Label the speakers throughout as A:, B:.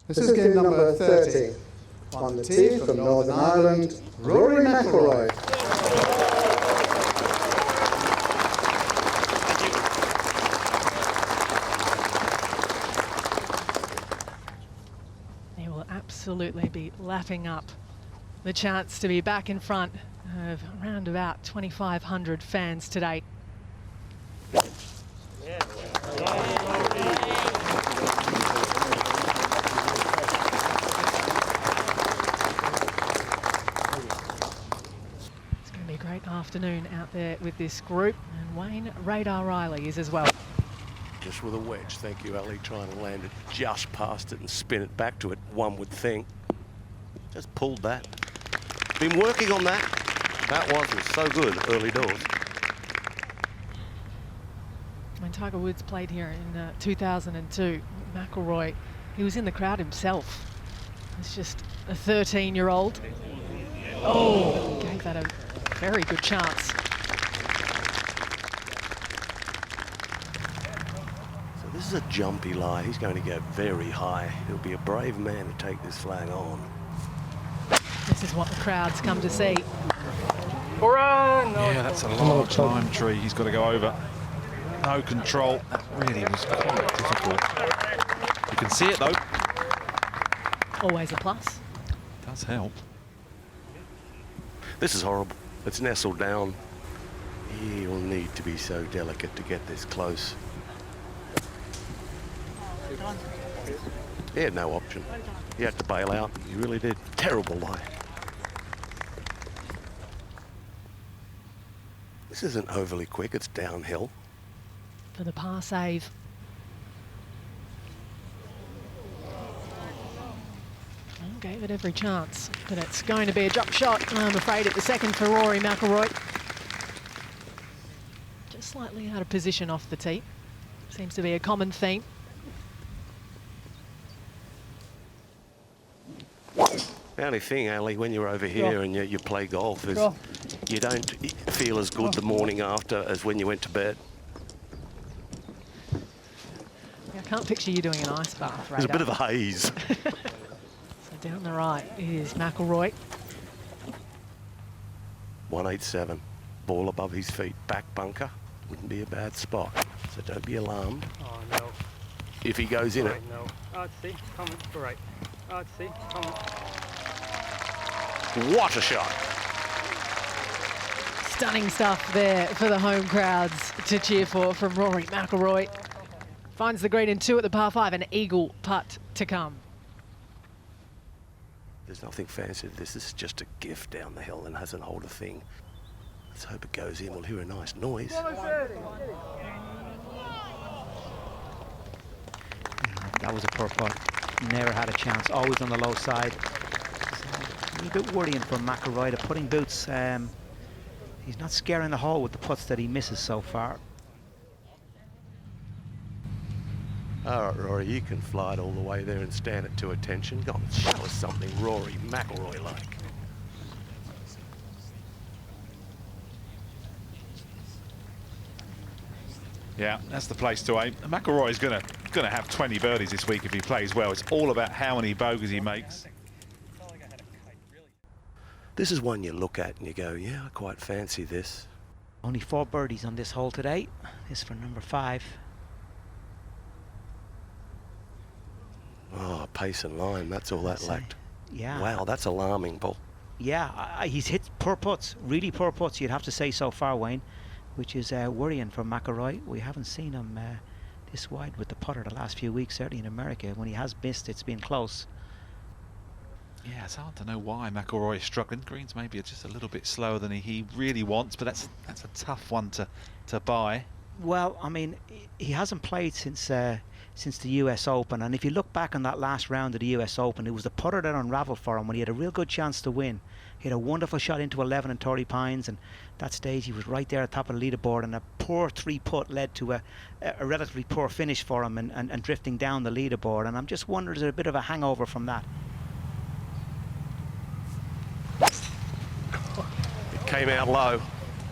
A: This is game number 30. On the tee from Northern Ireland, Rory McIlroy.
B: He will absolutely be lapping up the chance to be back in front of around about 2,500 fans today. Great afternoon out there with this group, and Wayne Radar Riley is as well.
C: Just with a wedge, thank you, Ali, trying to land it just past it and spin it back to it, one would think. Just pulled that. Been working on that. That wasn't so good early doors.
B: When Tiger Woods played here in 2002, McIlroy, he was in the crowd himself. It's just a 13-year-old. Oh, gave that a very good chance.
C: So this is a jumpy lie. He's going to go very high. He'll be a brave man to take this flag on.
B: This is what the crowds come to see.
D: Yeah, that's a large lime tree he's got to go over. No control. That really was quite difficult. You can see it though.
B: Always a plus.
D: Does help.
C: This is horrible. It's nestled down. He'll need to be so delicate to get this close. He had no option. He had to bail out. He really did. Terrible lie. This isn't overly quick. It's downhill.
B: For the par save. Gave it every chance, but it's going to be a drop shot, I'm afraid, at the second for Rory McIlroy. Just slightly out of position off the tee. Seems to be a common theme.
C: The only thing, Ali, when you're over here and you play golf is you don't feel as good the morning after as when you went to bed.
B: I can't picture you doing an ice bath,
C: There's a bit of a haze.
B: Down the right is McIlroy.
C: 187, ball above his feet, back bunker. Wouldn't be a bad spot, so don't be alarmed.
E: Oh no.
C: If he goes in it.
E: No. I'd see, coming, right. I'd see, coming.
C: What a shot.
B: Stunning stuff there for the home crowds to cheer for from Rory McIlroy. Finds the green in 2 at the par 5, an eagle putt to come.
C: There's nothing fancy. This is just a gift down the hill and hasn't hold a thing. Let's hope it goes in. We'll hear a nice noise.
F: That was a poor putt. Never had a chance. Always on the low side. So a little bit worrying for McIlroy. The putting boots. He's not scaring the hole with the putts that he misses so far.
C: All right, Rory, you can fly it all the way there and stand it to attention. Go on, show us something Rory McIlroy-like.
D: Yeah, that's the place to aim. McIlroy's gonna have 20 birdies this week if he plays well. It's all about how many bogeys he makes.
C: This is one you look at and you go, yeah, I quite fancy this.
F: Only 4 birdies on this hole today. This is for number 5.
C: Oh, pace and line, that's all that lacked.
F: Yeah.
C: Wow, that's alarming, Paul.
F: Yeah, he's hit poor putts, really poor putts, you'd have to say so far, Wayne, which is worrying for McIlroy. We haven't seen him this wide with the putter the last few weeks, certainly in America. When he has missed, it's been close.
D: Yeah, it's hard to know why McIlroy is struggling. Greens maybe are just a little bit slower than he really wants, but that's a tough one to buy.
F: Well, I mean, he hasn't played since the US Open, and if you look back on that last round of the US Open, it was the putter that unravelled for him when he had a real good chance to win. He had a wonderful shot into 11 and Torrey Pines, and that stage he was right there at the top of the leaderboard, and a poor 3-putt led to a relatively poor finish for him and drifting down the leaderboard, and I'm just wondering, is there a bit of a hangover from that?
C: It came out low.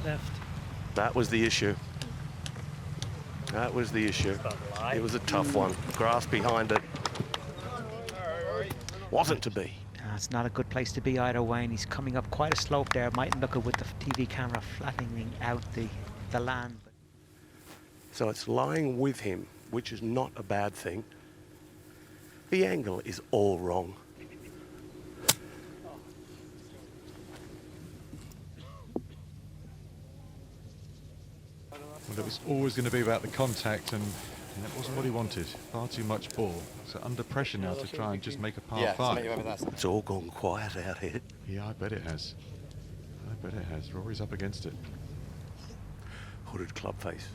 B: Left.
C: That was the issue. That was the issue. It was a tough one. Grass behind it. Wasn't to be.
F: It's not a good place to be either, Wayne. He's coming up quite a slope there. Mightn't look it with the TV camera flattening out the land.
C: So it's lying with him, which is not a bad thing. The angle is all wrong.
G: Well, it was always going to be about the contact, and that wasn't what he wanted. Far too much ball. So under pressure now to try and just make a par 5.
C: It's all gone quiet out here.
G: Yeah, I bet it has. I bet it has. Rory's up against it.
C: Hooded club face,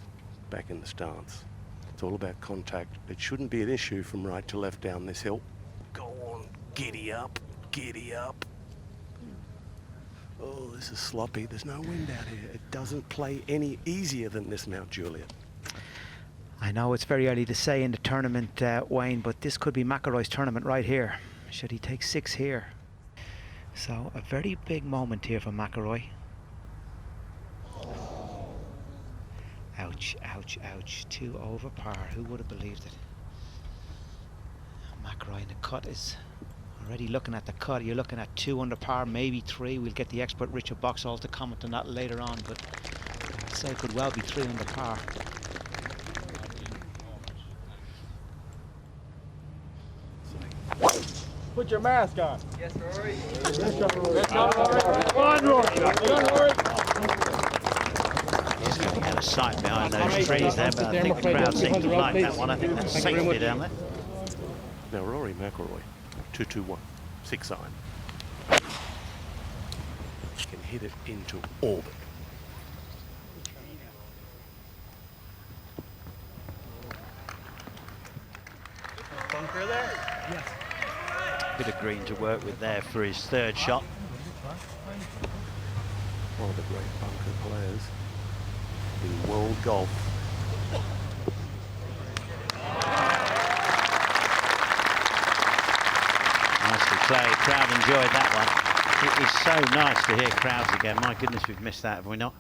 C: back in the stance. It's all about contact. It shouldn't be an issue from right to left down this hill. Go on, giddy up, giddy up. Oh, this is sloppy. There's no wind out here. It doesn't play any easier than this Mount Juliet.
F: I know it's very early to say in the tournament, Wayne, but this could be McIlroy's tournament right here. Should he take 6 here? So a very big moment here for McIlroy. Ouch, ouch, ouch. 2 over par. Who would have believed it? McIlroy in the cut is already looking at the cut. You're looking at 2 under par, maybe 3. We'll get the expert Richard Boxall to comment on that later on, but I'd say it could well be 3 under par.
E: Put your mask on.
H: Yes, Rory.
E: Come on, Rory.
F: He's going to get a sight behind those trees there, but I think the crowd seems to like that one. I think that's safety down there.
C: Now Rory McIlroy, 2-2-1, 6 iron. Can hit it into orbit.
E: Bunker there? Yes.
F: Bit of green to work with there for his 3rd shot.
C: One of the great bunker players in world golf.
F: Nicely played. Crowd enjoyed that one. It is so nice to hear crowds again. My goodness, we've missed that, have we not?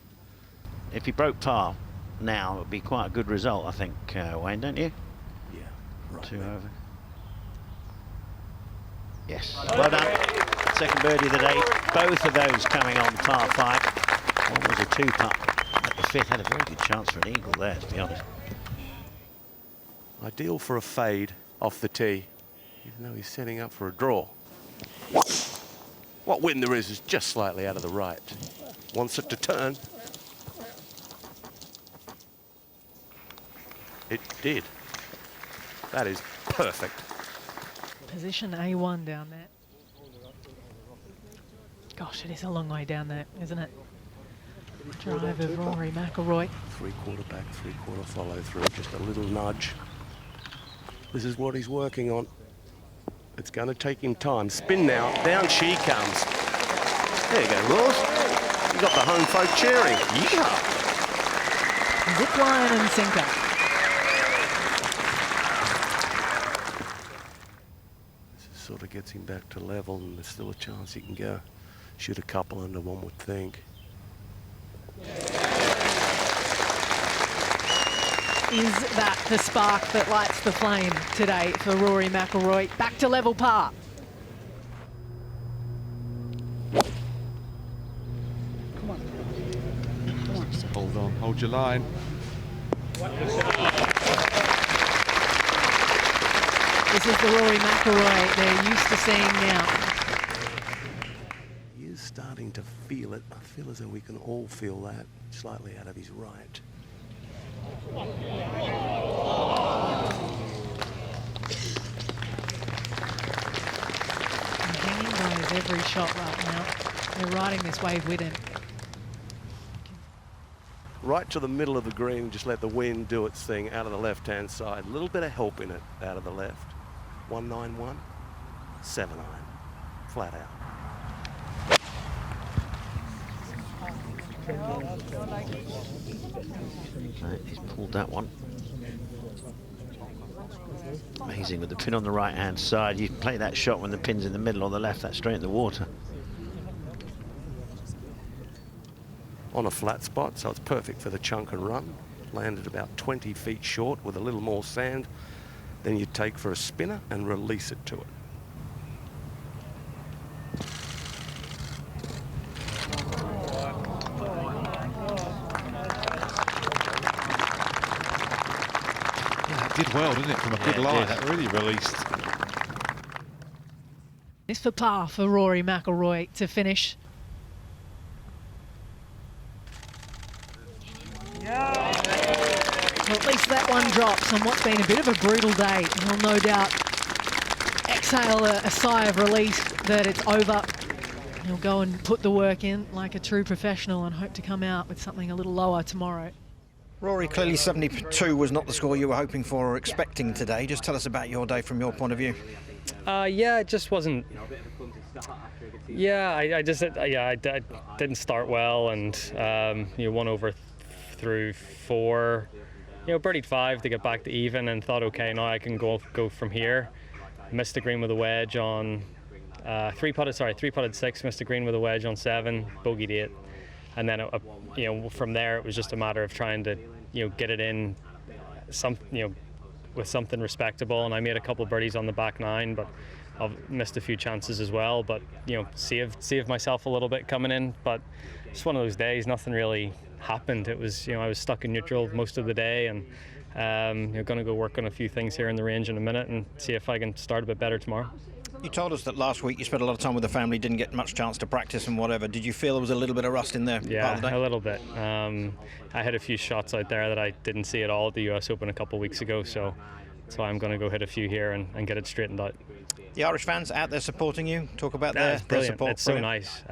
F: If he broke par now, it would be quite a good result, I think, Wayne, don't you?
C: Yeah, right.
F: 2 over. Yes, well done. 2nd birdie of the day. Both of those coming on par 5. One was a 2-putt. At the 5th, had a very good chance for an eagle there, to be honest.
C: Ideal for a fade off the tee, even though he's setting up for a draw. What wind there is just slightly out of the right. Wants it to turn. It did. That is perfect.
B: Position A1 down there. Gosh, it is a long way down there, isn't it? Drive of Rory McIlroy.
C: 3/4 back, 3/4 follow through. Just a little nudge. This is what he's working on. It's going to take him time. Spin now. Down she comes. There you go, Ross. You got the home folk cheering. Yeah.
B: Zip line and sinker.
C: Sort of gets him back to level, and there's still a chance he can go shoot a couple under, one would think.
B: Is that the spark that lights the flame today for Rory McIlroy? Back to level par.
E: Come on.
G: Hold on, hold your line.
B: This is the Rory McIlroy they're used to seeing now.
C: He is starting to feel it. I feel as though we can all feel that. Slightly out of his right.
B: And hanging by his every shot right now. They're riding this wave with him.
C: Right to the middle of the green, just let the wind do its thing out of the left-hand side. A little bit of help in it out of the left. 191, 7 iron, flat out.
F: Right, he's pulled that one. Amazing with the pin on the right-hand side. You play that shot when the pin's in the middle or the left, that's straight in the water.
C: On a flat spot, so it's perfect for the chunk and run. Landed about 20 feet short with a little more sand than you'd take for a spinner and release it to it.
D: well, didn't it, from a good lie? That really released.
B: It's for par for Rory McIlroy to finish. So at least that one drops on what's been a bit of a brutal day. He'll no doubt exhale a sigh of release that it's over. He'll go and put the work in like a true professional and hope to come out with something a little lower tomorrow.
H: Rory, clearly 72 was not the score you were hoping for or expecting today. Just tell us about your day from your point of view.
E: Yeah, it just wasn't. Yeah, I didn't start well, and 1 over through 4. Birdied 5 to get back to even, and thought, okay, now I can go from here. Missed the green with a wedge on 3-putted 6. Missed the green with a wedge on 7. Bogeyed 8, and then from there it was just a matter of trying to get it in with something respectable. And I made a couple of birdies on the back 9, but I've missed a few chances as well. But saved myself a little bit coming in. But it's one of those days. Nothing really happened. It was I was stuck in neutral most of the day, and going to go work on a few things here in the range in a minute and see if I can start a bit better tomorrow.
H: You told us that last week you spent a lot of time with the family, didn't get much chance to practice and whatever. Did you feel there was a little bit of rust in there?
E: Yeah, a little bit. I had a few shots out there that I didn't see at all at the US Open a couple of weeks ago, so I'm going to go hit a few here and get it straightened out.
H: The Irish fans out there supporting you? Talk about their support.
E: It's so nice.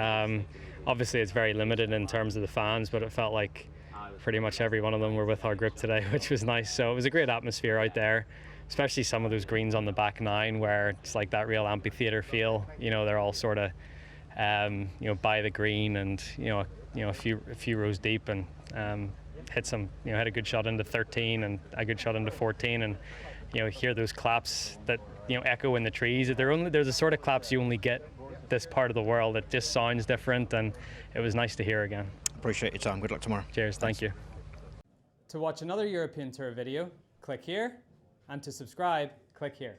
E: Obviously it's very limited in terms of the fans, but it felt like pretty much every one of them were with our group today, which was nice. So it was a great atmosphere out there, especially some of those greens on the back 9 where it's like that real amphitheater feel. They're all sort of by the green and a few rows deep, and hit some had a good shot into 13 and a good shot into 14, and hear those claps that echo in the trees. They're the sort of claps you only get this part of the world. It just sounds different, and it was nice to hear again.
H: Appreciate your time. Good luck tomorrow.
E: Cheers. Thank you.
I: To watch another European Tour video, click here, and to subscribe, click here.